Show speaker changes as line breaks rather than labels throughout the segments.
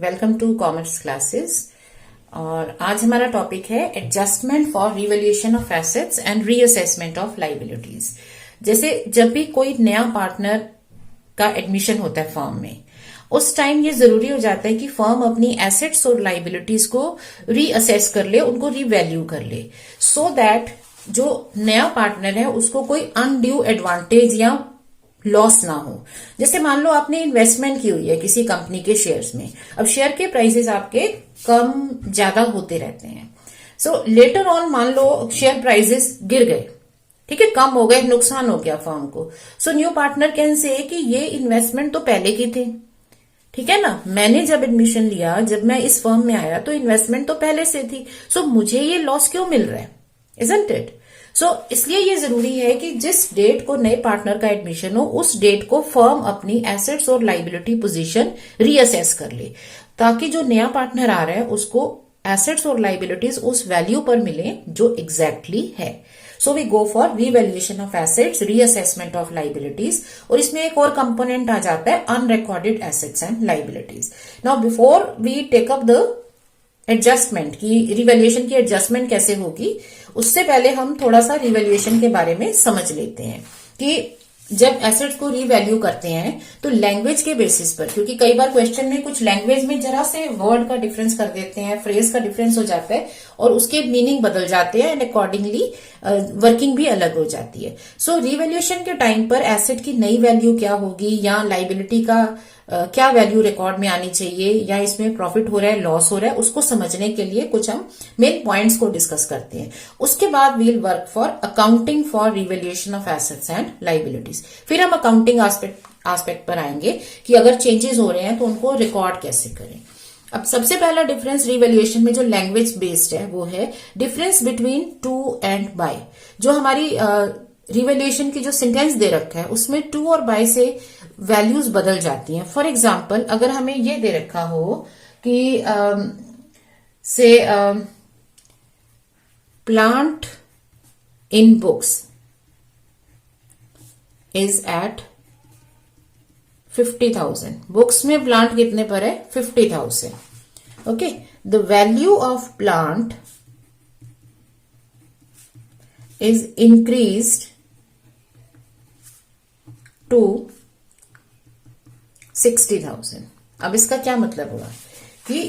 Welcome to commerce classes. और आज हमारा टॉपिक है adjustment for revaluation of assets and reassessment of liabilities. जैसे जब भी कोई नया पार्टनर का एडमिशन होता है फर्म में, उस टाइम ये जरूरी हो जाता है कि फर्म अपनी एसेट्स और लाइबिलिटीज को रीअसेस कर ले, उनको रीवैल्यू कर ले, सो दैट जो नया पार्टनर है उसको कोई अनड्यू एडवांटेज या लॉस ना हो। जैसे मान लो आपने इन्वेस्टमेंट की हुई है किसी कंपनी के शेयर्स में, अब शेयर के प्राइसेस आपके कम ज्यादा होते रहते हैं। सो लेटर ऑन मान लो शेयर प्राइसेस गिर गए, ठीक है, कम हो गए, नुकसान हो गया फर्म को। So new partner can say कि ये इन्वेस्टमेंट तो पहले की थी, ठीक है ना, मैंने जब एडमिशन लिया, जब मैं इस फर्म में आया तो इन्वेस्टमेंट तो पहले से थी, सो मुझे ये लॉस क्यों मिल रहा है, इजंट इट। इसलिए ये जरूरी है कि जिस डेट को नए पार्टनर का एडमिशन हो, उस डेट को फर्म अपनी एसेट्स और लाइबिलिटी पोजीशन रीअसेस कर ले, ताकि जो नया पार्टनर आ रहा है उसको एसेट्स और लाइबिलिटीज उस वैल्यू पर मिले जो एग्जैक्टली है। So we go for revaluation of assets, reassessment of liabilities, और इसमें एक और कंपोनेंट आ जाता है unrecorded assets and liabilities. Now before we take up the adjustment की, रिवैल्यूएशन की एडजस्टमेंट कैसे होगी, उससे पहले हम थोड़ा सा रिवैल्यूएशन के बारे में समझ लेते हैं कि जब एसेट्स को रीवैल्यू करते हैं तो लैंग्वेज के बेसिस पर, क्योंकि कई बार क्वेश्चन में कुछ लैंग्वेज में जरा से वर्ड का डिफरेंस कर देते हैं, फ्रेज का डिफरेंस हो जाता है और उसके मीनिंग बदल जाते हैं एंड अकॉर्डिंगली वर्किंग भी अलग हो जाती है। सो रिवैल्यूएशन के टाइम पर एसेट की नई वैल्यू क्या होगी या लाइबिलिटी का क्या वैल्यू रिकॉर्ड में आनी चाहिए, या इसमें प्रॉफिट हो रहा है लॉस हो रहा है, उसको समझने के लिए कुछ हम मेन पॉइंट्स को डिस्कस करते हैं। उसके बाद we'll work for accounting for revaluation of assets and liabilities. फिर हम अकाउंटिंग एस्पेक्ट पर आएंगे कि अगर चेंजेस हो रहे हैं तो उनको रिकॉर्ड कैसे करें। अब सबसे पहला डिफरेंस रिवैल्यूएशन में जो लैंग्वेज बेस्ड है वो है difference between to and by. जो हमारी रिवैल्यूएशन की जो सेंटेंस दे रखा है उसमें टू और बाय से वैल्यूज बदल जाती हैं। फॉर एग्जाम्पल, अगर हमें ये दे रखा हो कि से plant in books is at 50,000, books में प्लांट कितने पर है, 50,000। Okay, the value of plant is increased to 60,000। अब इसका क्या मतलब हुआ कि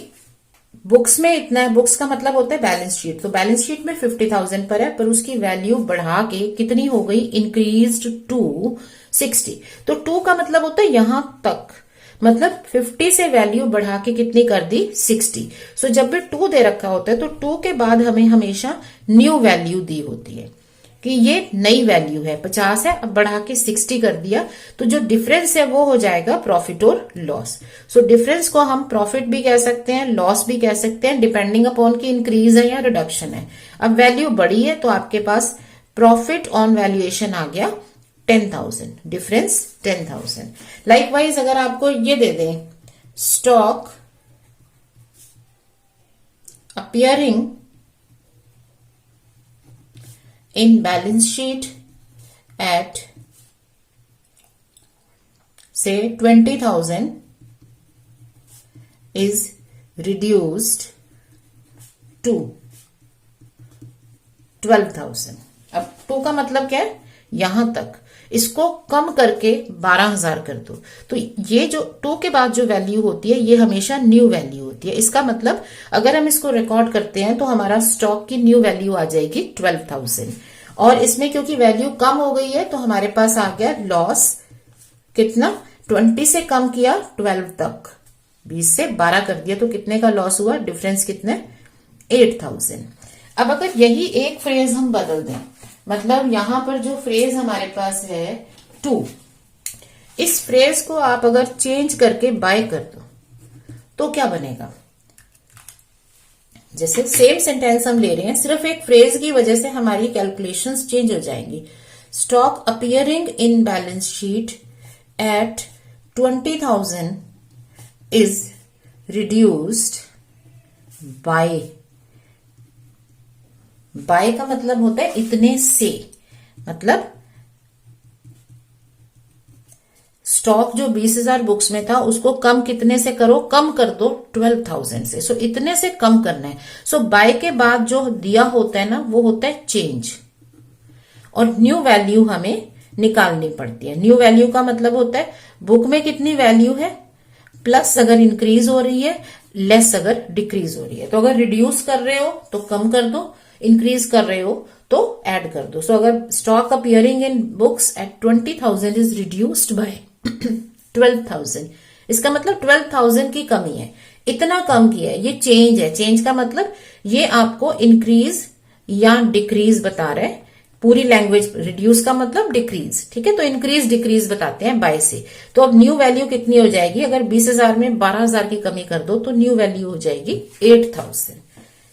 बुक्स में इतना है, बुक्स का मतलब होता है बैलेंस शीट, तो बैलेंस शीट में 50,000 पर है, पर उसकी वैल्यू बढ़ा के कितनी हो गई, इंक्रीज्ड टू 60। तो टू का मतलब होता है यहां तक, मतलब 50 से वैल्यू बढ़ा के कितनी कर दी, 60। सो जब भी टू दे रखा होता है तो टू के बाद हमें हमेशा न्यू वैल्यू दी होती है कि ये नई वैल्यू है, 50 है, अब बढ़ा के 60 कर दिया, तो जो डिफरेंस है वो हो जाएगा प्रॉफिट और लॉस। सो डिफरेंस को हम प्रॉफिट भी कह सकते हैं, लॉस भी कह सकते हैं, डिपेंडिंग अपॉन की इंक्रीज है या रिडक्शन है। अब वैल्यू बढ़ी है तो आपके पास प्रॉफिट ऑन वैल्यूएशन आ गया 10,000, डिफरेंस 10,000। लाइकवाइज अगर आपको ये दे दें stock appearing in balance sheet at say 20,000 is reduced to 12,000। अब टू का मतलब क्या है, यहां तक, इसको कम करके 12,000 कर दो, तो ये जो टू के बाद जो वैल्यू होती है ये हमेशा न्यू वैल्यू होती है। इसका मतलब अगर हम इसको रिकॉर्ड करते हैं तो हमारा स्टॉक की न्यू वैल्यू आ जाएगी 12,000, और इसमें क्योंकि वैल्यू कम हो गई है तो हमारे पास आ गया लॉस, कितना, 20 से कम किया 12 तक, 20 से 12 कर दिया तो कितने का लॉस हुआ, डिफरेंस कितने, 8,000। अब अगर यही एक फ्रेज हम बदल दें, मतलब यहां पर जो फ्रेज हमारे पास है टू, इस फ्रेज को आप अगर चेंज करके बाय कर दो तो क्या बनेगा। जैसे सेम सेंटेंस हम ले रहे हैं, सिर्फ एक फ्रेज की वजह से हमारी कैलकुलेशंस चेंज हो जाएंगी। Stock appearing in balance sheet at 20,000 is reduced by, by का मतलब होता है इतने से, मतलब स्टॉक जो 20,000 बुक्स में था उसको कम कितने से करो, कम कर दो 12,000 से। सो इतने से कम करना है। सो बाय के बाद जो दिया होता है ना वो होता है चेंज, और न्यू वैल्यू हमें निकालनी पड़ती है। न्यू वैल्यू का मतलब होता है बुक में कितनी वैल्यू है, प्लस अगर इंक्रीज हो रही है, लेस अगर डिक्रीज हो रही है। तो अगर रिड्यूस कर रहे हो तो कम कर दो, इंक्रीज कर रहे हो तो ऐड कर दो। सो अगर stock appearing in books at 20,000 is reduced bye 12,000, इसका मतलब 12,000 की कमी है, इतना कम किया है। ये चेंज है। चेंज का मतलब ये आपको इंक्रीज या डिक्रीज बता रहा है। पूरी लैंग्वेज, रिड्यूस का मतलब डिक्रीज, ठीक है। तो इंक्रीज डिक्रीज बताते हैं बाय से। तो अब न्यू वैल्यू कितनी हो जाएगी, अगर 20,000 में 12,000 की कमी कर दो तो न्यू वैल्यू हो जाएगी 8,000,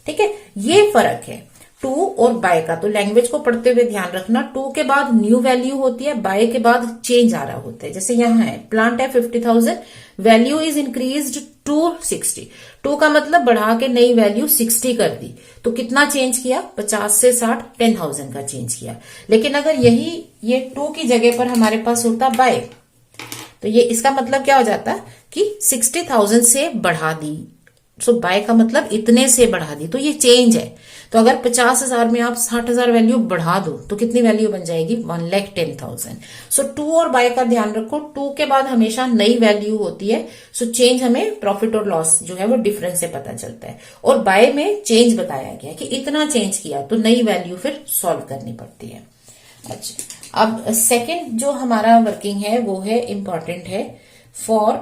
ठीक है। ये फर्क है टू और बाय का। तो लैंग्वेज को पढ़ते हुए ध्यान रखना, टू के बाद न्यू वैल्यू होती है, बाय के बाद चेंज आ रहा होता है। जैसे यहाँ है प्लांट है 50,000, value is increased to 60। To का मतलब बढ़ा के नई वैल्यू 60 कर दी, तो कितना चेंज किया, 50 से 60, 10,000 का चेंज किया। लेकिन अगर यही ये टू की जगह पर हमारे पास होता बाय, तो ये इसका मतलब क्या हो जाता कि 60,000 से बढ़ा दी। सो बाय का मतलब इतने से बढ़ा दी, तो ये चेंज है। तो अगर 50,000 में आप 60,000 वैल्यू बढ़ा दो तो कितनी वैल्यू बन जाएगी, 1,10,000। सो टू और बाय का ध्यान रखो, टू के बाद हमेशा नई वैल्यू होती है। सो चेंज हमें प्रॉफिट और लॉस जो है वो डिफरेंस से पता चलता है, और बाय में चेंज बताया गया कि इतना चेंज किया, तो नई वैल्यू फिर सॉल्व करनी पड़ती है। अच्छा, अब सेकेंड जो हमारा वर्किंग है वो है इंपॉर्टेंट है फॉर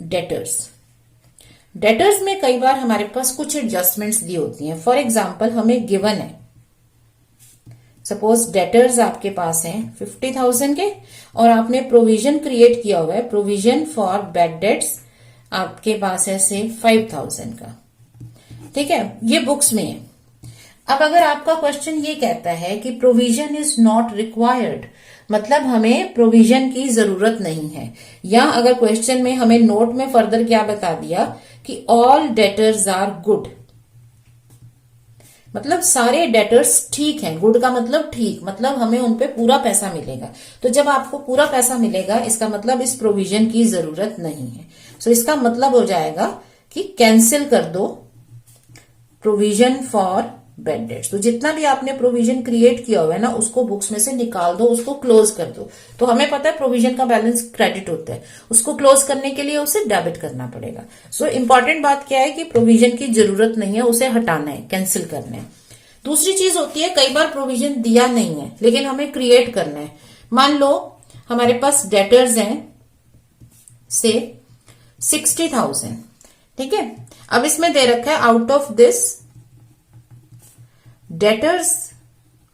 डेटर्स। डेटर्स में कई बार हमारे पास कुछ एडजस्टमेंट्स दी होती हैं। फॉर एग्जाम्पल हमें गिवन है, सपोज डेटर्स आपके पास हैं 50,000 के, और आपने प्रोविजन क्रिएट किया हुआ है, प्रोविजन फॉर बैड डेट्स आपके पास है से 5,000 का, ठीक है। ये बुक्स में है। अब अगर आपका क्वेश्चन ये कहता है कि प्रोविजन इज नॉट रिक्वायर्ड, मतलब हमें प्रोविजन की जरूरत नहीं है, या अगर क्वेश्चन में हमें नोट में फर्दर क्या बता दिया कि ऑल डेटर्स आर गुड, मतलब सारे डेटर्स ठीक हैं। गुड का मतलब ठीक, मतलब हमें उनपे पूरा पैसा मिलेगा। तो जब आपको पूरा पैसा मिलेगा इसका मतलब इस प्रोविजन की जरूरत नहीं है। सो इसका मतलब हो जाएगा कि कैंसिल कर दो प्रोविजन फॉर बैड डेट्स। तो जितना भी आपने प्रोविजन क्रिएट किया हुआ है ना उसको बुक्स में से निकाल दो, उसको क्लोज कर दो। तो हमें पता है प्रोविजन का बैलेंस क्रेडिट होता है, उसको क्लोज करने के लिए उसे डेबिट करना पड़ेगा। सो इंपॉर्टेंट बात क्या है कि प्रोविजन की जरूरत नहीं है, उसे हटाना है, कैंसिल करना है। दूसरी चीज होती है कई बार प्रोविजन दिया नहीं है लेकिन हमें क्रिएट करना है। मान लो हमारे पास डेटर्स हैं से 60,000, ठीक है। अब इसमें दे रखा है out of this debtors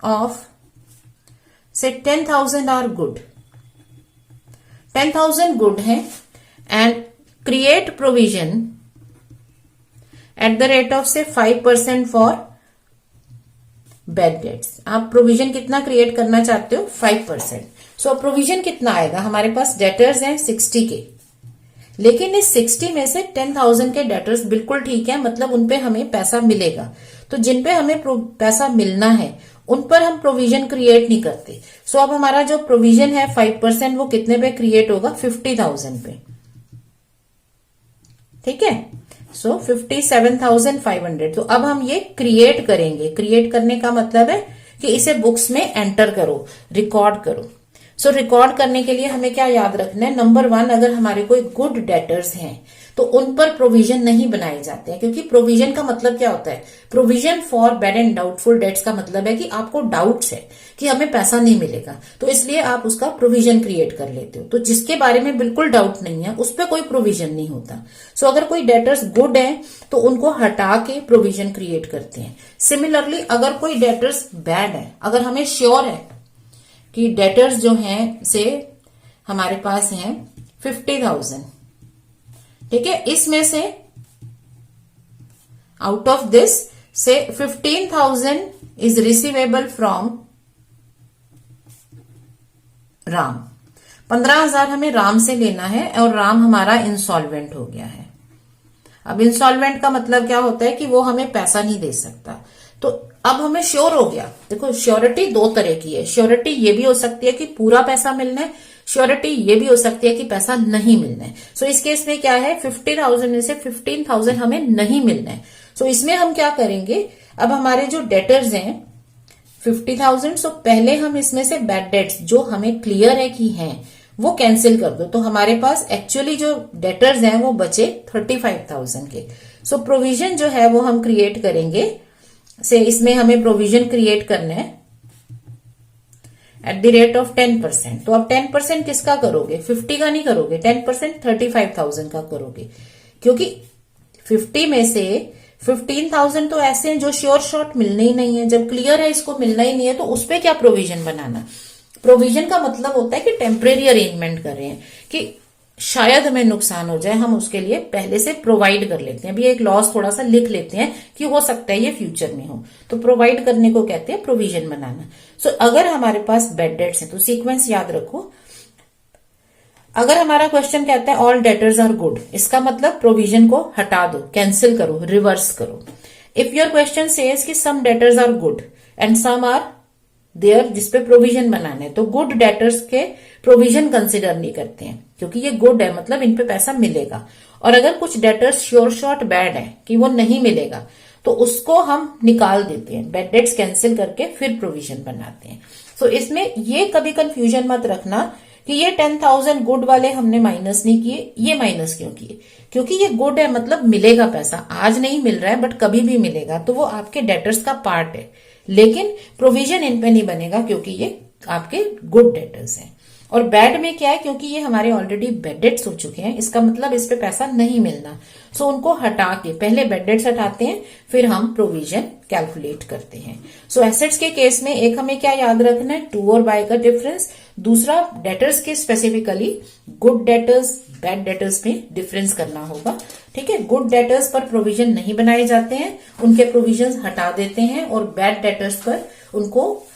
of से 10,000 आर गुड, 10,000 गुड है, and create provision at the rate of से 5% फॉर बैड डेट्स। आप प्रोविजन कितना क्रिएट करना चाहते हो, 5%। सो प्रोविजन कितना आएगा, हमारे पास डेटर्स हैं 60 के, लेकिन इस 60 में से 10,000 के डेटर्स बिल्कुल ठीक है, मतलब उनपे हमें पैसा मिलेगा। तो जिन पे हमें पैसा मिलना है उन पर हम प्रोविजन क्रिएट नहीं करते। सो अब हमारा जो प्रोविजन है 5% वो कितने पे क्रिएट होगा, 50,000 पे, ठीक है। सो 57,500। तो अब हम ये क्रिएट करेंगे। क्रिएट करने का मतलब है कि इसे बुक्स में एंटर करो, रिकॉर्ड करो। सो रिकॉर्ड करने के लिए हमें क्या याद रखना है, नंबर 1, अगर हमारे कोई गुड डेटर्स हैं तो उन पर प्रोविजन नहीं बनाए जाते हैं, क्योंकि प्रोविजन का मतलब क्या होता है, provision for bad and doubtful debts का मतलब है कि आपको डाउट्स है कि हमें पैसा नहीं मिलेगा, तो इसलिए आप उसका प्रोविजन क्रिएट कर लेते हो। तो जिसके बारे में बिल्कुल डाउट नहीं है उस पर कोई प्रोविजन नहीं होता। सो अगर कोई डेटर्स गुड है तो उनको हटा के प्रोविजन क्रिएट करते हैं। सिमिलरली अगर कोई डेटर्स बैड है, अगर हमें श्योर है कि डेटर्स जो हैं से हमारे पास हैं 50,000, ठीक है, इसमें से आउट ऑफ दिस से 15,000 इज रिसीवेबल फ्रॉम राम। 15,000 हमें राम से लेना है और राम हमारा इंसॉल्वेंट हो गया है। अब इंसॉल्वेंट का मतलब क्या होता है कि वो हमें पैसा नहीं दे सकता। तो अब हमें श्योर हो गया। देखो श्योरिटी दो तरह की है, श्योरिटी ये भी हो सकती है कि पूरा पैसा मिलना है, श्योरिटी ये भी हो सकती है कि पैसा नहीं मिलना है। सो इस केस में क्या है, 50,000 में से 15,000 हमें नहीं मिलना है। सो इसमें हम क्या करेंगे, अब हमारे जो डेटर्स हैं 50,000, सो पहले हम इसमें से बैड डेट्स जो हमें क्लियर है कि हैं वो कैंसिल कर दो। तो हमारे पास एक्चुअली जो डेटर्स हैं वो बचे 35,000 के। सो प्रोविजन जो है वो हम क्रिएट करेंगे, से इसमें हमें प्रोविजन क्रिएट करना है एट द रेट ऑफ 10%। तो अब 10% किसका करोगे, 50 का नहीं करोगे, 10% 35,000 का करोगे, क्योंकि 50 में से 15,000 तो ऐसे हैं जो श्योर शॉट मिलने ही नहीं है। जब क्लियर है इसको मिलना ही नहीं है तो उस पर क्या प्रोविजन बनाना। प्रोविजन का मतलब होता है कि टेम्परेरी अरेंजमेंट कर रहे हैं कि शायद हमें नुकसान हो जाए, हम उसके लिए पहले से प्रोवाइड कर लेते हैं। अभी एक लॉस थोड़ा सा लिख लेते हैं कि हो सकता है ये फ्यूचर में हो, तो प्रोवाइड करने को कहते हैं प्रोविजन बनाना। सो अगर हमारे पास बैड डेट्स हैं तो सीक्वेंस याद रखो। अगर हमारा क्वेश्चन कहता है ऑल डेटर्स आर गुड, इसका मतलब प्रोविजन को हटा दो, कैंसिल करो, रिवर्स करो। इफ योर क्वेश्चन सेज कि some debtors are good and some are there, जिसपे प्रोविजन बनाना है, तो गुड डेटर्स के प्रोविजन कंसिडर नहीं करते हैं क्योंकि ये गुड है, मतलब इन पे पैसा मिलेगा। और अगर कुछ डेटर्स श्योर शॉट बैड है कि वो नहीं मिलेगा तो उसको हम निकाल देते हैं, बैड डेट्स कैंसिल करके फिर प्रोविजन बनाते हैं। सो इसमें ये कभी कंफ्यूजन मत रखना कि ये 10,000 गुड वाले हमने माइनस नहीं किए, ये माइनस क्यों किए, क्योंकि ये गुड है मतलब मिलेगा पैसा, आज नहीं मिल रहा है बट कभी भी मिलेगा, तो वो आपके डेटर्स का पार्ट है, लेकिन प्रोविजन इन पे नहीं बनेगा क्योंकि ये आपके गुड डेटर्स हैं। और बैड में क्या है, क्योंकि ये हमारे ऑलरेडी बैड डेट्स हो चुके हैं, इसका मतलब इस पे पैसा नहीं मिलना। सो उनको हटा के पहले बैड डेट्स हटाते हैं फिर हम प्रोविजन कैलकुलेट करते हैं। सो एसेट्स के केस में एक हमें क्या याद रखना है, टू और बाय का डिफरेंस। दूसरा डेटर्स के specifically good debtors bad debtors में डिफरेंस करना होगा। ठीक है, गुड डेटर्स पर प्रोविजन नहीं बनाए जाते हैं, उनके प्रोविजन हटा देते हैं, और बैड डेटर्स पर उनको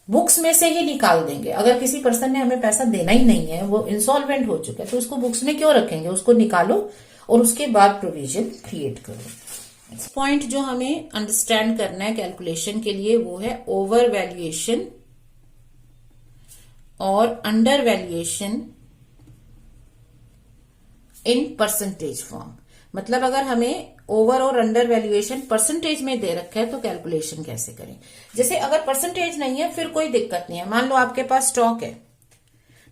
बुक्स में से ही निकाल देंगे। अगर किसी पर्सन ने हमें पैसा देना ही नहीं है, वो इंसॉल्वेंट हो चुका है, तो उसको बुक्स में क्यों रखेंगे, उसको निकालो और उसके बाद प्रोविजन क्रिएट करो। पॉइंट जो हमें अंडरस्टैंड करना है कैलकुलेशन के लिए वो है ओवर वैल्यूएशन और under valuation in percentage form. मतलब अगर हमें ओवर और अंडर वैल्यूएशन परसेंटेज में दे रखा है तो कैलकुलेशन कैसे करें। जैसे अगर परसेंटेज नहीं है फिर कोई दिक्कत नहीं है, मान लो आपके पास स्टॉक है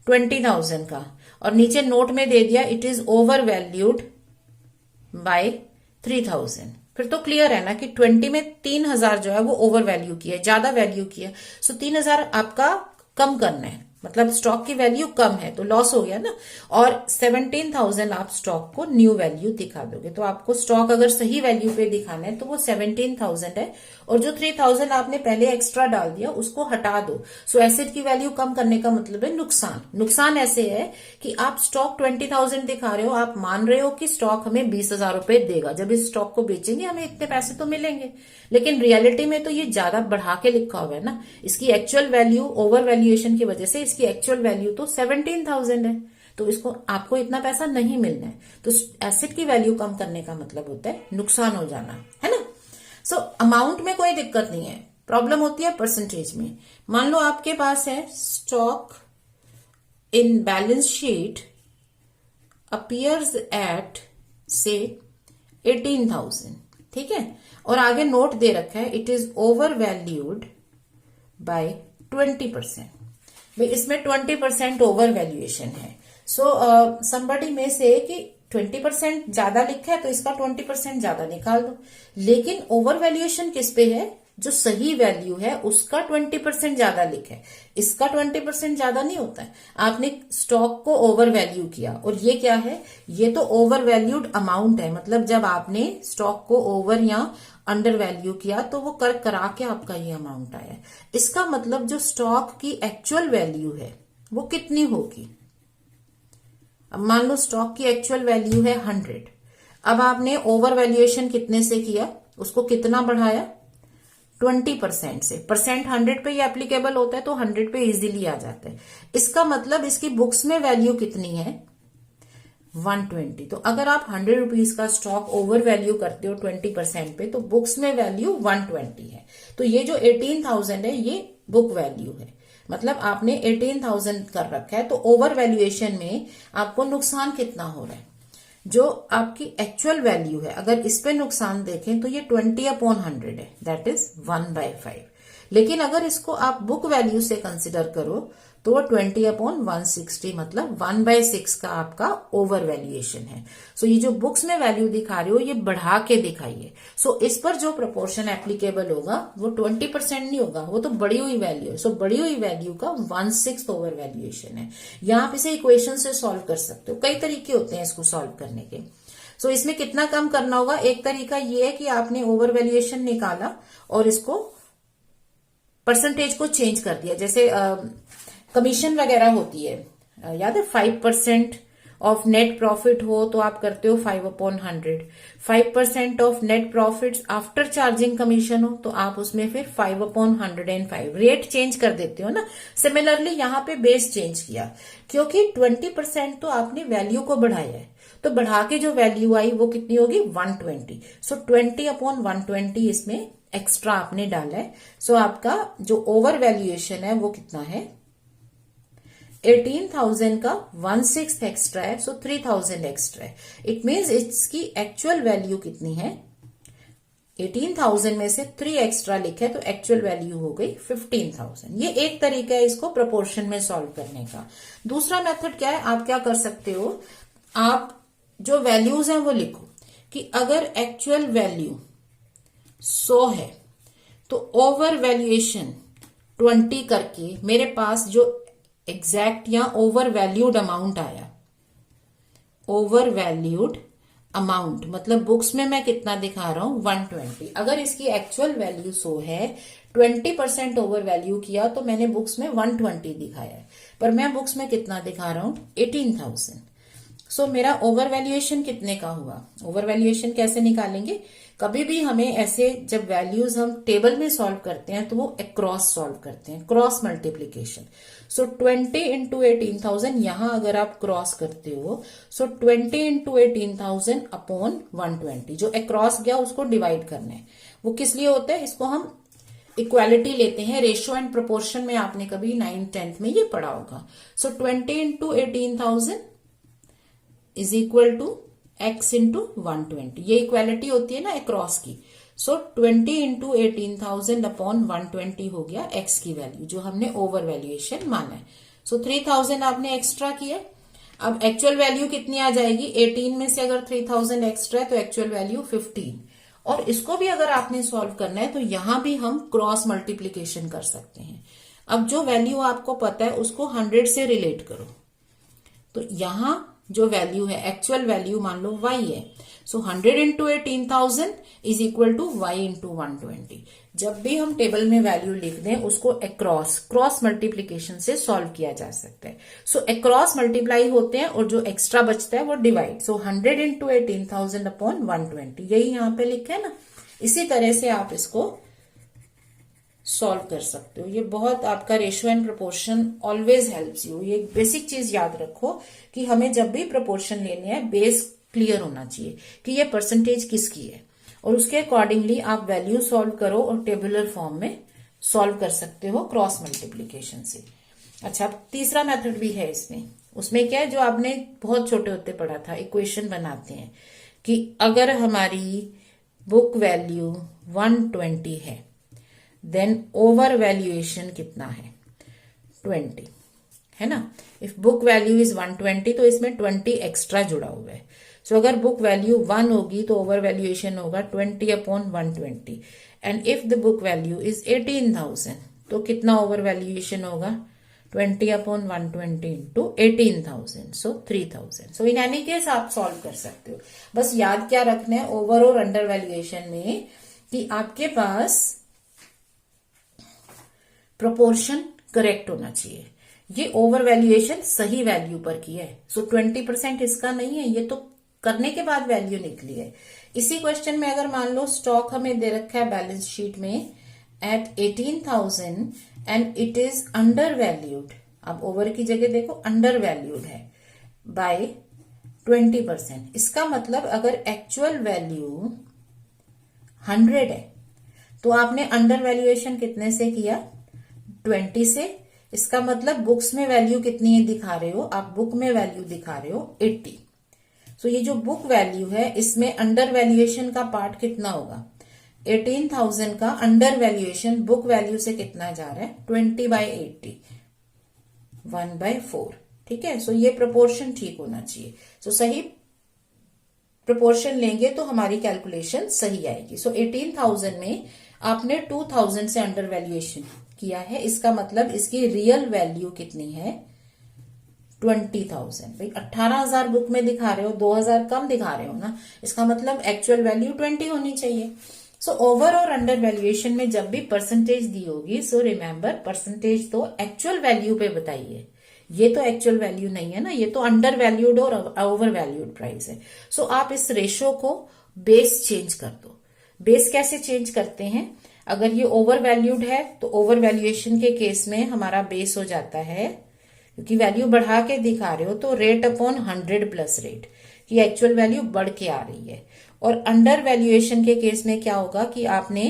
20,000 का और नीचे नोट में दे दिया it is over valued bye 3,000, फिर तो क्लियर है ना कि 20 में 3,000 जो है वो ओवर वैल्यू किया है, ज्यादा वैल्यू किया। सो 3,000 आपका कम करना है, मतलब स्टॉक की वैल्यू कम है तो लॉस हो गया ना। और 17,000 आप स्टॉक को न्यू वैल्यू दिखा दोगे, तो आपको स्टॉक अगर सही वैल्यू पे दिखाना है तो वो 17,000 है, और जो 3,000 आपने पहले एक्स्ट्रा डाल दिया उसको हटा दो। सो एसेट की वैल्यू कम करने का मतलब है नुकसान। नुकसान ऐसे है कि आप स्टॉक 20,000 दिखा रहे हो, आप मान रहे हो कि स्टॉक हमें 20,000 रुपए देगा, जब इस स्टॉक को बेचेंगे हमें इतने पैसे तो मिलेंगे, लेकिन रियलिटी में तो ये ज्यादा बढ़ा के लिखा हुआ है ना। इसकी एक्चुअल वैल्यू ओवर वैल्यूएशन की वजह से इसकी एक्चुअल वैल्यू तो 17,000 है, तो इसको आपको इतना पैसा नहीं मिलना है। तो एसेट की वैल्यू कम करने का मतलब होता है नुकसान हो जाना, है ना। सो अमाउंट में कोई दिक्कत नहीं है, प्रॉब्लम होती है परसेंटेज में। मान लो आपके पास है stock in balance sheet appears eight से 18,000, ठीक है, और आगे नोट दे रखा है it is over valued bye 20%। भाई इसमें 20% ओवर वैल्यूएशन है। सो समबडी में से कि 20% ज्यादा लिखा है तो इसका 20% ज्यादा निकाल दो, लेकिन ओवर वैल्यूएशन किस पे है, जो सही वैल्यू है उसका 20% ज्यादा लिखा है, इसका 20% ज्यादा नहीं होता है। आपने स्टॉक को ओवर वैल्यू किया और ये क्या है, ये तो ओवर वैल्यूड अमाउंट है, मतलब जब आपने स्टॉक को ओवर या अंडर वैल्यू किया तो वो कर करा के आपका ये अमाउंट आया। इसका मतलब जो स्टॉक की एक्चुअल वैल्यू है वो कितनी होगी। अब मान लो स्टॉक की एक्चुअल वैल्यू है 100, अब आपने ओवर वैल्यूएशन कितने से किया, उसको कितना बढ़ाया, 20% से। परसेंट 100 पे ही एप्लीकेबल होता है तो 100 पे इजीली आ जाता है। इसका मतलब इसकी बुक्स में वैल्यू कितनी है, 120। तो अगर आप 100 रुपीज का स्टॉक ओवर वैल्यू करते हो 20% पे तो बुक्स में वैल्यू 120 है। तो ये जो 18,000 है ये बुक वैल्यू है, मतलब आपने 18,000 कर रखा है, तो ओवर वैल्यूएशन में आपको नुकसान कितना हो रहा है? जो आपकी एक्चुअल वैल्यू है, अगर इस पे नुकसान देखें तो ये 20/100 है, दैट इज 1/5। लेकिन अगर इसको आप बुक वैल्यू से कंसिडर करो तो वो 20/160, मतलब 1/6 का आपका ओवर वैल्यूएशन है। सो ये जो बुक्स में वैल्यू दिखा रहे हो ये बढ़ा के दिखाइए। सो इस पर जो प्रोपोर्शन एप्लीकेबल होगा वो 20% नहीं होगा, वो तो बढ़ी हुई वैल्यू है। सो बढ़ी हुई वैल्यू का 1/6 ओवर वैल्यूएशन है। या आप इसे इक्वेशन से सॉल्व कर सकते हो, कई तरीके होते हैं इसको सॉल्व करने के। सो इसमें कितना कम करना होगा? एक तरीका ये है कि आपने ओवर वैल्यूएशन निकाला और इसको परसेंटेज को चेंज कर दिया। जैसे कमीशन वगैरह होती है, याद है 5% ऑफ नेट प्रॉफिट हो तो आप करते हो 5/100। 5% of net profits after charging commission हो तो आप उसमें फिर 5/105 रेट चेंज कर देते हो ना। सिमिलरली यहाँ पे बेस चेंज किया, क्योंकि 20% तो आपने वैल्यू को बढ़ाया है, तो बढ़ा के जो वैल्यू आई वो कितनी होगी? 120। सो 20/120 इसमें एक्स्ट्रा आपने डाला है। सो आपका जो ओवर वैल्यूएशन है वो कितना है? 18,000 का 1/6 एक्स्ट्रा है, सो 3,000 एक्स्ट्रा है। इट मीन्स इसकी एक्चुअल वैल्यू कितनी है? 18,000 में से 3 एक्स्ट्रा लिखे तो एक्चुअल वैल्यू हो गई 15,000। ये एक तरीका है इसको प्रोपोर्शन में सॉल्व करने का। दूसरा मेथड क्या है? आप क्या कर सकते हो, आप जो वैल्यूज हैं वो लिखो कि अगर एक्चुअल वैल्यू 100 है तो ओवर वैल्यूएशन 20 करके मेरे पास जो एग्जैक्ट या ओवर वैल्यूड अमाउंट आया, ओवर वैल्यूड अमाउंट मतलब बुक्स में मैं कितना दिखा रहा हूं? 120। अगर इसकी एक्चुअल वैल्यू 100 है, 20% ओवर वैल्यू किया तो मैंने बुक्स में 120 दिखाया है, पर मैं बुक्स में कितना दिखा रहा हूं? 18,000। सो मेरा ओवर वैल्यूएशन कितने का हुआ? ओवर वैल्यूएशन कैसे निकालेंगे? कभी भी हमें ऐसे जब वैल्यूज हम टेबल में सॉल्व करते हैं तो वो अक्रॉस सॉल्व करते हैं, क्रॉस मल्टीप्लीकेशन। सो 20 इंटू 18,000 यहां अगर आप क्रॉस करते हो, सो 20 इंटू 18,000 अपॉन 120, जो अक्रॉस गया उसको डिवाइड करना है। वो किस लिए होता है? इसको हम इक्वालिटी लेते हैं, रेशियो एंड प्रोपोर्शन में आपने कभी 9th 10th में ये पढ़ा होगा। So 20 into 18,000 is equal to x into 120। ये इक्वालिटी होती है ना अक्रॉस की। सो 20 इंटू 18,000 अपॉन 120 हो गया x की वैल्यू, जो हमने ओवर वैल्यूएशन माना है। सो 3,000 आपने एक्स्ट्रा किया। अब एक्चुअल वैल्यू कितनी आ जाएगी? 18 में से अगर 3,000 एक्स्ट्रा है तो एक्चुअल वैल्यू 15। और इसको भी अगर आपने सॉल्व करना है तो यहां भी हम क्रॉस मल्टीप्लीकेशन कर सकते हैं। अब जो वैल्यू आपको पता है उसको 100 से रिलेट करो, तो यहां जो वैल्यू है एक्चुअल वैल्यू मान लो y है। So 100 into 18,000 is equal to y into 120। जब भी हम टेबल में वैल्यू लिख दें उसको अक्रॉस क्रॉस मल्टीप्लीकेशन से सॉल्व किया जा सकता है। सो अक्रॉस मल्टीप्लाई होते हैं और जो एक्स्ट्रा बचता है वो डिवाइड। सो 100 इंटू 18,000 अपॉन 120, यही यहां पे लिखा है ना। इसी तरह से आप इसको सॉल्व कर सकते हो। ये बहुत आपका ratio and proportion always helps you. ये एक बेसिक चीज याद रखो कि हमें जब भी प्रोपोर्शन लेने हैं बेस क्लियर होना चाहिए कि ये परसेंटेज किसकी है, और उसके अकॉर्डिंगली आप वैल्यू सॉल्व करो और टेबुलर फॉर्म में सॉल्व कर सकते हो क्रॉस मल्टीप्लीकेशन से। अच्छा, अब तीसरा मेथड भी है इसमें। उसमें क्या है, जो आपने बहुत छोटे होते पढ़ा था, इक्वेशन बनाते हैं कि अगर हमारी बुक वैल्यू 120 है देन ओवर वैल्यूएशन कितना है? 20 है ना। इफ बुक वैल्यू इज 120 तो इसमें 20 एक्स्ट्रा जुड़ा हुआ है। सो अगर बुक वैल्यू 1 होगी तो ओवर वैल्यूएशन होगा 20 upon 120। And if the book value is 18,000 तो कितना ओवर वैल्यूएशन होगा? 20 upon 120 into 18,000, so 3,000। So in any case आप सॉल्व कर सकते हो। बस याद क्या रखना है ओवर और अंडर वैल्यूएशन में कि आपके पास प्रोपोर्शन करेक्ट होना चाहिए। ये ओवर वैल्यूएशन सही वैल्यू पर किया है। सो 20% इसका नहीं है, ये तो करने के बाद वैल्यू निकली है। इसी क्वेश्चन में अगर मान लो स्टॉक हमें दे रखा है बैलेंस शीट में at 18,000 and it is undervalued. अब ओवर की जगह देखो अंडर वैल्यूड है बाय 20%। इसका मतलब अगर एक्चुअल वैल्यू 100 है तो आपने अंडर वैल्यूएशन कितने से किया? 20 से। इसका मतलब बुक्स में वैल्यू कितनी है दिखा रहे हो आप, बुक में वैल्यू दिखा रहे हो 80। सो ये जो बुक वैल्यू है इसमें अंडर वैल्यूएशन का पार्ट कितना होगा, 18,000 का अंडर वैल्यूएशन बुक वैल्यू से कितना जा रहा है, 20/80, 1/4। ठीक है, सो ये प्रोपोर्शन ठीक होना चाहिए। सो सही प्रोपोर्शन लेंगे तो हमारी कैलकुलेशन सही आएगी। सो 18,000 में आपने 2,000 से अंडर वैल्यूएशन किया है, इसका मतलब इसकी रियल वैल्यू कितनी है, 20,000। भाई 18,000 बुक में दिखा रहे हो, 2,000 कम दिखा रहे हो ना, इसका मतलब एक्चुअल वैल्यू 20 होनी चाहिए। सो ओवर और अंडर वैल्यूएशन में जब भी परसेंटेज दी होगी, सो रिमेंबर परसेंटेज तो एक्चुअल वैल्यू पे बताइए, ये तो एक्चुअल वैल्यू नहीं है ना, ये तो अंडर वैल्यूड और ओवर वैल्यूड प्राइस है। सो आप इस रेशो को बेस चेंज कर दो। बेस कैसे चेंज करते हैं, अगर ये ओवर वैल्यूड है तो ओवर वैल्यूएशन के केस में हमारा बेस हो जाता है, क्योंकि वैल्यू बढ़ा के दिखा रहे हो तो रेट अपॉन 100 प्लस रेट, कि एक्चुअल वैल्यू बढ़ के आ रही है। और अंडर वैल्यूएशन के केस में क्या होगा कि आपने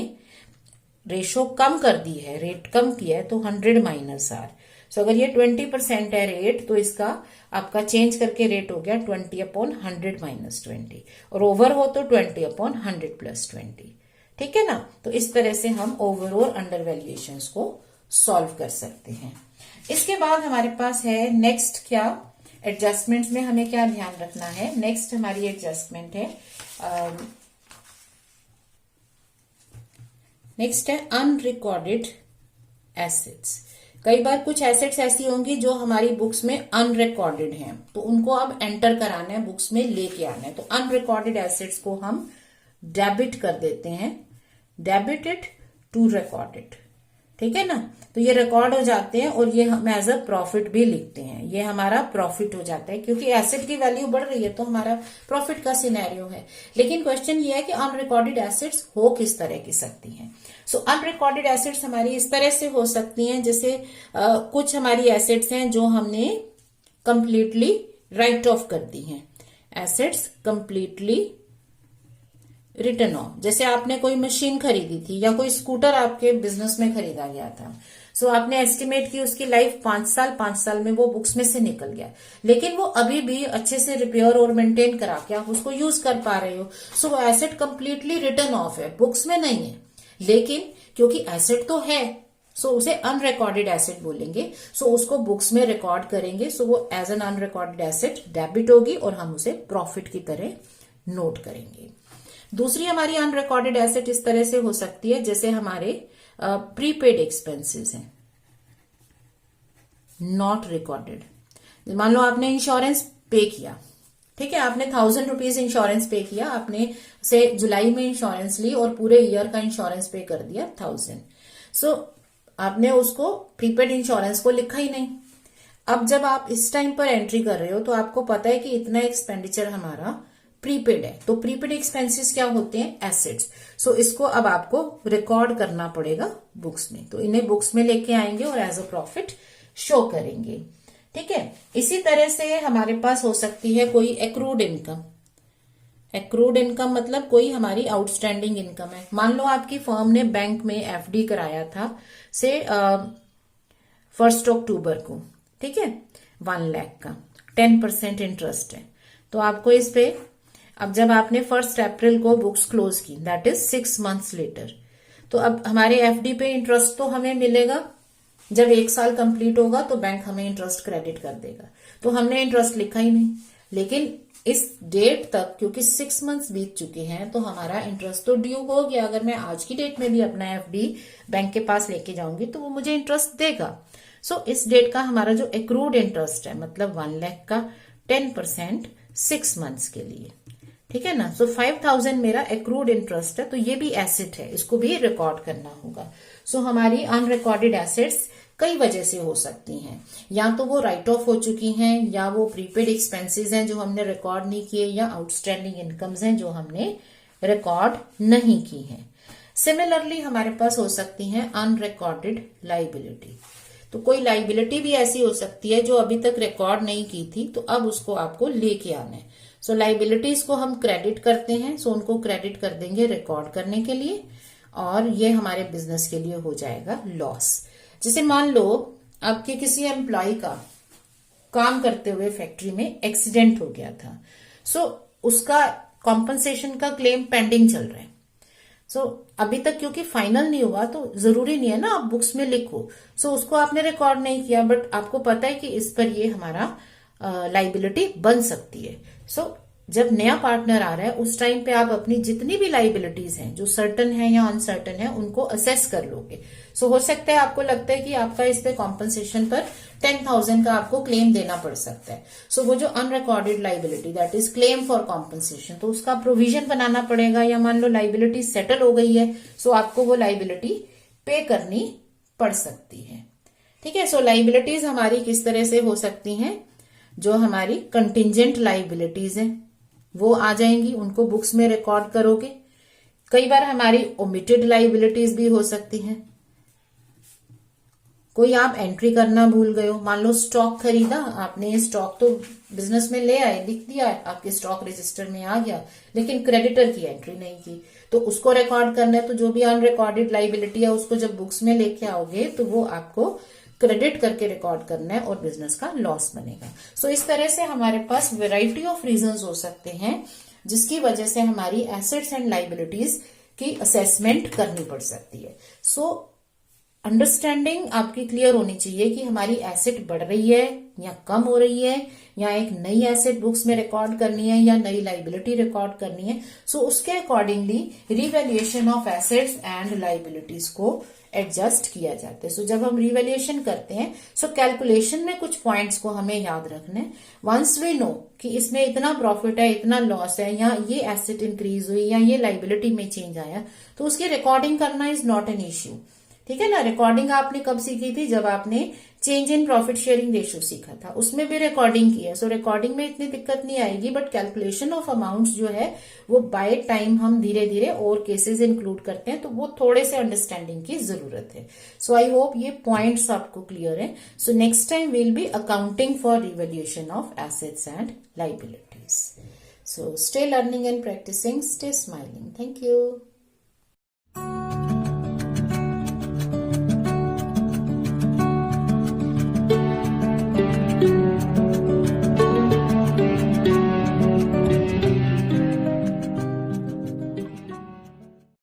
रेशो कम कर दी है, रेट कम किया है, तो 100 माइनस आर। सो अगर ये 20% है रेट, तो इसका आपका चेंज करके रेट हो गया 20/100 माइनस 20, और ओवर हो तो 20/100 प्लस 20। ठीक है ना, तो इस तरह से हम ओवर और अंडर वैल्यूएशंस को सॉल्व कर सकते हैं। इसके बाद हमारे पास है नेक्स्ट, क्या एडजस्टमेंट्स में हमें क्या ध्यान रखना है। नेक्स्ट हमारी एडजस्टमेंट है, नेक्स्ट है अनरिकॉर्डेड एसेट्स। कई बार कुछ एसेट्स ऐसी होंगी जो हमारी बुक्स में अनरिकॉर्डेड हैं, तो उनको अब एंटर कराना है, बुक्स में लेके आना है। तो अनरिकॉर्डेड एसेट्स को हम डेबिट कर देते हैं, डेबिटेड टू रिकॉर्डेड। ठीक है ना, तो ये रिकॉर्ड हो जाते हैं और ये हम एज अ प्रॉफिट भी लिखते हैं, ये हमारा प्रॉफिट हो जाता है, क्योंकि एसेट की वैल्यू बढ़ रही है तो हमारा प्रॉफिट का सिनेरियो है। लेकिन क्वेश्चन ये है कि अनरिकॉर्डेड एसेट्स हो किस तरह की सकती हैं। सो अनरिकॉर्डेड एसेट्स हमारी इस तरह से हो सकती हैं, जैसे कुछ हमारी एसेट्स हैं जो हमने कंप्लीटली राइट ऑफ कर दी हैं, एसेट्स कंप्लीटली रिटर्न ऑफ। जैसे आपने कोई मशीन खरीदी थी या कोई स्कूटर आपके बिजनेस में खरीदा गया था, सो आपने एस्टिमेट की उसकी लाइफ 5 साल, 5 साल में वो बुक्स में से निकल गया, लेकिन वो अभी भी अच्छे से रिपेयर और मेंटेन करा के आप उसको यूज कर पा रहे हो। सो वो एसेट कंप्लीटली रिटर्न ऑफ है, बुक्स में नहीं है, लेकिन क्योंकि एसेट तो है, सो उसे अनरिकॉर्डेड एसेट बोलेंगे। सो उसको बुक्स में रिकॉर्ड करेंगे, सो वो as an unrecorded asset debit होगी और हम उसे प्रॉफिट की तरह नोट करेंगे। दूसरी हमारी अनरिकॉर्डेड एसेट इस तरह से हो सकती है, जैसे हमारे प्रीपेड एक्सपेंसेस हैं, नॉट रिकॉर्डेड। मान लो आपने इंश्योरेंस पे किया, ठीक है, आपने 1,000 रुपीज इंश्योरेंस पे किया, आपने से जुलाई में इंश्योरेंस ली और पूरे ईयर का इंश्योरेंस पे कर दिया 1,000। सो आपने उसको प्रीपेड इंश्योरेंस को लिखा ही नहीं। अब जब आप इस टाइम पर एंट्री कर रहे हो तो आपको पता है कि इतना एक्सपेंडिचर हमारा प्रीपेड है, तो प्रीपेड एक्सपेंसेस क्या होते हैं, एसेट्स। सो इसको अब आपको रिकॉर्ड करना पड़ेगा बुक्स में, तो इन्हें बुक्स में लेके आएंगे और एज अ प्रॉफिट शो करेंगे। ठीक है, इसी तरह से हमारे पास हो सकती है कोई एक्रूड इनकम। एक्रूड इनकम मतलब कोई हमारी आउटस्टैंडिंग इनकम है। मान लो आपकी फर्म ने बैंक में एफडी कराया था से 1 अक्टूबर को, ठीक है, 1 लाख का 10% इंटरेस्ट है, तो आपको इस पे अब जब आपने 1 अप्रैल को बुक्स क्लोज की, दैट इज 6 मंथ्स लेटर, तो अब हमारे एफडी पे इंटरेस्ट तो हमें मिलेगा। जब 1 साल कंप्लीट होगा तो बैंक हमें इंटरेस्ट क्रेडिट कर देगा, तो हमने इंटरेस्ट लिखा ही नहीं। लेकिन इस डेट तक क्योंकि 6 मंथ्स बीत चुके हैं तो हमारा इंटरेस्ट तो ड्यू हो गया। अगर मैं आज की डेट में भी अपना एफडी बैंक के पास लेके जाऊंगी तो वो मुझे इंटरेस्ट देगा। सो इस डेट का हमारा जो एक्रूड इंटरेस्ट है, मतलब 1 लाख का 10% 6 मंथ्स के लिए, ठीक है ना। सो 5,000 मेरा एक्रूड इंटरेस्ट है, तो ये भी एसेट है, इसको भी रिकॉर्ड करना होगा। सो हमारी अनरिकॉर्डेड एसेट्स कई वजह से हो सकती हैं, या तो वो राइट ऑफ हो चुकी हैं, या वो प्रीपेड एक्सपेंसेस हैं जो हमने रिकॉर्ड नहीं किए, या आउटस्टैंडिंग इनकम्स हैं जो हमने रिकॉर्ड नहीं की हैं। सिमिलरली हमारे पास हो सकती हैं अनरिकॉर्डेड लाइबिलिटी। तो कोई लाइबिलिटी भी ऐसी हो सकती है जो अभी तक रिकॉर्ड नहीं की थी, तो अब उसको आपको लेके आना है। सो लाइबिलिटीज को हम क्रेडिट करते हैं, सो उनको क्रेडिट कर देंगे रिकॉर्ड करने के लिए, और ये हमारे बिजनेस के लिए हो जाएगा लॉस। जैसे मान लो आपके किसी एम्प्लॉय का काम करते हुए फैक्ट्री में एक्सीडेंट हो गया था, सो उसका कॉम्पनसेशन का क्लेम पेंडिंग चल रहा है। सो अभी तक क्योंकि फाइनल नहीं हुआ तो जरूरी नहीं है ना आप बुक्स में लिखो। सो उसको आपने रिकॉर्ड नहीं किया, बट आपको पता है कि इस पर ये हमारा लाइबिलिटी बन सकती है। सो जब नया पार्टनर आ रहा है उस टाइम पे आप अपनी जितनी भी लाइबिलिटीज हैं जो सर्टन है या अनसर्टन है उनको असेस कर लोगे। सो हो सकता है आपको लगता है कि आपका इस पे कॉम्पनसेशन पर 10,000 का आपको क्लेम देना पड़ सकता है। सो वो जो unrecorded liability that is claim for compensation, तो उसका प्रोविजन बनाना पड़ेगा, या मान लो लाइबिलिटी सेटल हो गई है सो आपको वो लाइबिलिटी पे करनी पड़ सकती है। ठीक है, सो लाइबिलिटीज हमारी किस तरह से हो सकती हैं, जो हमारी कंटिजेंट लाइबिलिटीज हैं वो आ जाएंगी, उनको बुक्स में रिकॉर्ड करोगे। कई बार हमारी ओमिटेड लाइबिलिटीज भी हो सकती हैं। कोई आप एंट्री करना भूल गए हो, मान लो स्टॉक खरीदा आपने, स्टॉक तो बिजनेस में ले आए, लिख दिया, आपके स्टॉक रजिस्टर में आ गया, लेकिन क्रेडिटर की एंट्री नहीं की, तो उसको रिकॉर्ड करना है। तो जो भी अनरिकॉर्डेड लाइबिलिटी है उसको जब बुक्स में लेके आओगे तो वो आपको क्रेडिट करके रिकॉर्ड करना है और बिजनेस का लॉस बनेगा। सो इस तरह से हमारे पास वैरायटी ऑफ रीजंस हो सकते हैं जिसकी वजह से हमारी एसेट्स एंड लाइबिलिटीज की असेसमेंट करनी पड़ सकती है। सो अंडरस्टैंडिंग आपकी क्लियर होनी चाहिए कि हमारी एसेट बढ़ रही है या कम हो रही है, या एक नई एसेट बुक्स में रिकॉर्ड करनी है या नई लाइबिलिटी रिकॉर्ड करनी है। सो उसके accordingly revaluation of assets and liabilities को एडजस्ट किया जाता है। सो जब हम रिवैल्यूएशन करते हैं सो कैलकुलेशन में कुछ पॉइंट्स को हमें याद रखना है। वंस वी नो कि इसमें इतना प्रॉफिट है, इतना लॉस है, या ये एसेट इंक्रीज हुई या ये लाइबिलिटी में चेंज आया, तो उसकी रिकॉर्डिंग करना इज नॉट एन इश्यू। ठीक है ना। रिकॉर्डिंग आपने कब सीखी थी, जब आपने change in profit sharing ratio सीखा था, उसमें भी रिकॉर्डिंग की है। सो रिकॉर्डिंग में इतनी दिक्कत नहीं आएगी, बट कैलकुलेशन ऑफ अमाउंट्स जो है वो बाय टाइम हम धीरे धीरे और केसेस इंक्लूड करते हैं, तो वो थोड़े से अंडरस्टैंडिंग की जरूरत है। सो आई होप ये पॉइंट्स आपको क्लियर है। So next time will be accounting for revaluation of assets and liabilities. So stay learning and practising, stay smiling. Thank you.